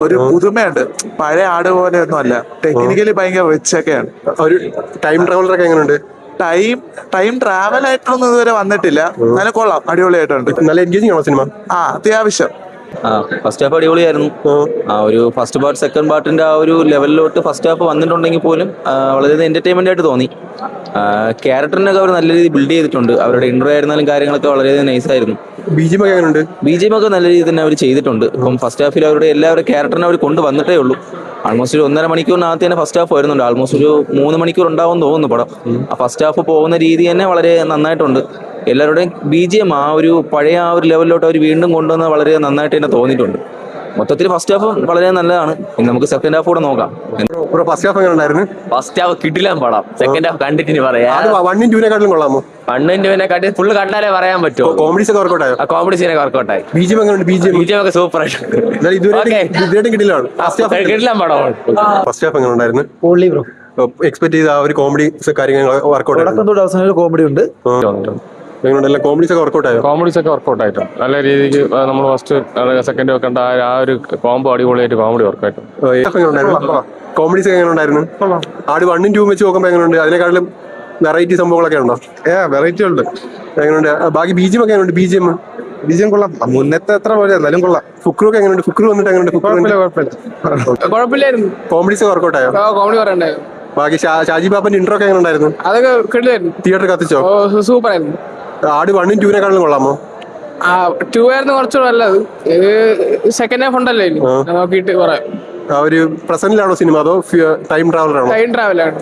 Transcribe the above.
ഒരു പുതുമയുണ്ട്. പഴയ ആട് പോലെ ഒന്നും അല്ല. ടെക്നിക്കലി ഭയങ്കര റിച്ച് ഒക്കെയാണ്. ഒരു ടൈം ട്രാവലറൊക്കെ എങ്ങനെയുണ്ട്? ടൈം ടൈം ട്രാവൽ ആയിട്ടൊന്നും ഇതുവരെ വന്നിട്ടില്ല. എന്നാലും കൊള്ളാം, അടിപൊളിയായിട്ടുണ്ട്. നല്ല എൻഗേജിംഗ് ആണോ സിനിമ? അത്യാവശ്യം. ഫസ്റ്റ് ഹാഫ് അടിപൊളിയായിരുന്നു. ഒരു ഫസ്റ്റ് പാർട്ട് സെക്കൻഡ് പാർട്ടിന്റെ ആ ഒരു ലെവലിലോട്ട് ഫസ്റ്റ് ഹാഫ് വന്നിട്ടുണ്ടെങ്കിൽ പോലും വളരെയധികം എന്റർടൈൻമെന്റ് ആയിട്ട് തോന്നി. ക്യാരക്ടറിനൊക്കെ അവർ നല്ല രീതിയിൽ ബിൽഡ് ചെയ്തിട്ടുണ്ട്. അവരുടെ ഇൻട്രോ ആയിരുന്നാലും കാര്യങ്ങളൊക്കെ വളരെയധികം നൈസായിരുന്നു. ബിജിഎം ഒക്കെ എങ്ങനെയുണ്ട്? ബിജിഎം ഒക്കെ നല്ല രീതിയിൽ തന്നെ അവർ ചെയ്തിട്ടുണ്ട്. ഇപ്പം ഫസ്റ്റ് ഹാഫിൽ അവരുടെ എല്ലാവരുടെ ക്യാരക്ടറിനെ അവർ കൊണ്ടുവന്നിട്ടേ ഉള്ളൂ. ആൾമോസ്റ്റ് ഒരു 1.5 മണിക്കൂറിനകത്ത് തന്നെ ഫസ്റ്റ് ഹാഫ് വരുന്നുണ്ട്. ആൾമോസ്റ്റ് ഒരു 3 മണിക്കൂർ ഉണ്ടാവും തോന്നുന്നു പടം. ആ ഫസ്റ്റ് ഹാഫ് പോകുന്ന രീതി തന്നെ വളരെ നന്നായിട്ടുണ്ട്. എല്ലാവരുടെയും ബിജിഎം ആ ഒരു പഴയ ആ ഒരു ലെവലിലോട്ട് അവർ വീണ്ടും കൊണ്ടുവന്ന് വളരെ നന്നായിട്ട് തന്നെ തോന്നിയിട്ടുണ്ട്. മൊത്തത്തിൽ ഫസ്റ്റ് ഹാഫ് വളരെ നല്ലതാണ്. ഇനി നമുക്ക് സെക്കൻഡ് ഹാഫ് കൂടെ നോക്കാം. ഫസ്റ്റ് ഹാഫ് എങ്ങനെ ഉണ്ടായിരുന്നു? ഫസ്റ്റ് ഹാഫ് കിട്ടില്ല പടം. സെക്കൻഡ് ഹാഫ് കണ്ടിട്ട് പറയാം. 1 2 കൊള്ളാമോ? 1 2 ഫുള്ള് കണ്ടാലേ പറയാൻ പറ്റുമോ. കോമഡീസ് ഒക്കെ വർക്കൗട്ട് ആയോ? കോമഡി സീനൊക്കെ വർക്കൗട്ടായി. ബിജിഎം എങ്ങനെയുണ്ട്? ബിജിഎം ഒക്കെ സൂപ്പർ ആയിട്ട് ഇതുവരെ കിട്ടില്ല പടം. ഫസ്റ്റ് ഹാഫ് എങ്ങനെ ഉണ്ടായിരുന്നു? എക്സ്പെക്ട് ചെയ്ത ആ ഒരു കോമഡി കാര്യങ്ങൾ വർക്കൗട്ട് കോമഡി ഉണ്ട്. എങ്ങനെയുണ്ടല്ലോ? കോമഡീസ് ഒക്കെ വർക്കൗട്ട് ആയോ? കോമഡീസ് ഒക്കെ വർക്കൗട്ട് ആയിട്ടുണ്ട്. നല്ല രീതിക്ക് നമ്മൾ ഫസ്റ്റ് സെക്കൻഡ് വെക്കേണ്ട ആ ഒരു കോംബോ അടിപൊളിയായിട്ട് കോമഡി വർക്കായിട്ട്. കോമഡീസ് എങ്ങനെ ഉണ്ടായിരുന്നു? ആട് 1 2 വെച്ച് നോക്കുമ്പോൾ എങ്ങനെയുണ്ട്? അതിനെക്കാളും വെറൈറ്റി സംഭവങ്ങളൊക്കെ ഉണ്ടോ? വെറൈറ്റി ഉണ്ട്. എങ്ങനെയുണ്ട്? ബാക്കി ബിജിഎം ഒക്കെ എങ്ങനെയുണ്ട്? ബിജിഎം കൊള്ളാം. മുന്നത്തെ അത്ര പോലെ എന്നാലും കൊള്ളാം. ഫുക്രു ഒക്കെ എങ്ങനെയുണ്ട്? ഫുക്രു വന്നിട്ട് എങ്ങനെയുണ്ട്? കുഴപ്പമില്ലായിരുന്നു. കോമഡീസ് ഒക്കെ വർക്കൗട്ട് ആയോ? കോമഡി പറയണ്ടായിരുന്നു. ബാക്കി ഷാജി പാപ്പന്റെ ഇൻട്രോ ഒക്കെ എങ്ങനെ ഉണ്ടായിരുന്നു? അതൊക്കെ കിട്ടില്ലായിരുന്നു. തിയേറ്റർ കത്തിച്ചോ? സൂപ്പർ ആയിരുന്നു. ആട് 1 2 കൊള്ളാമോ? 2 ആയിരുന്നു കുറച്ചുകൂടെ നല്ലത്. സെക്കൻഡ് ഹാഫ് ഉണ്ടല്ലോ ഇനി നോക്കിയിട്ട് പറയാം. ആ ഒരു പ്രസന്റിലാണോ സിനിമ അതോ ടൈം ട്രാവലറാണോ? ടൈം ട്രാവലാണ്.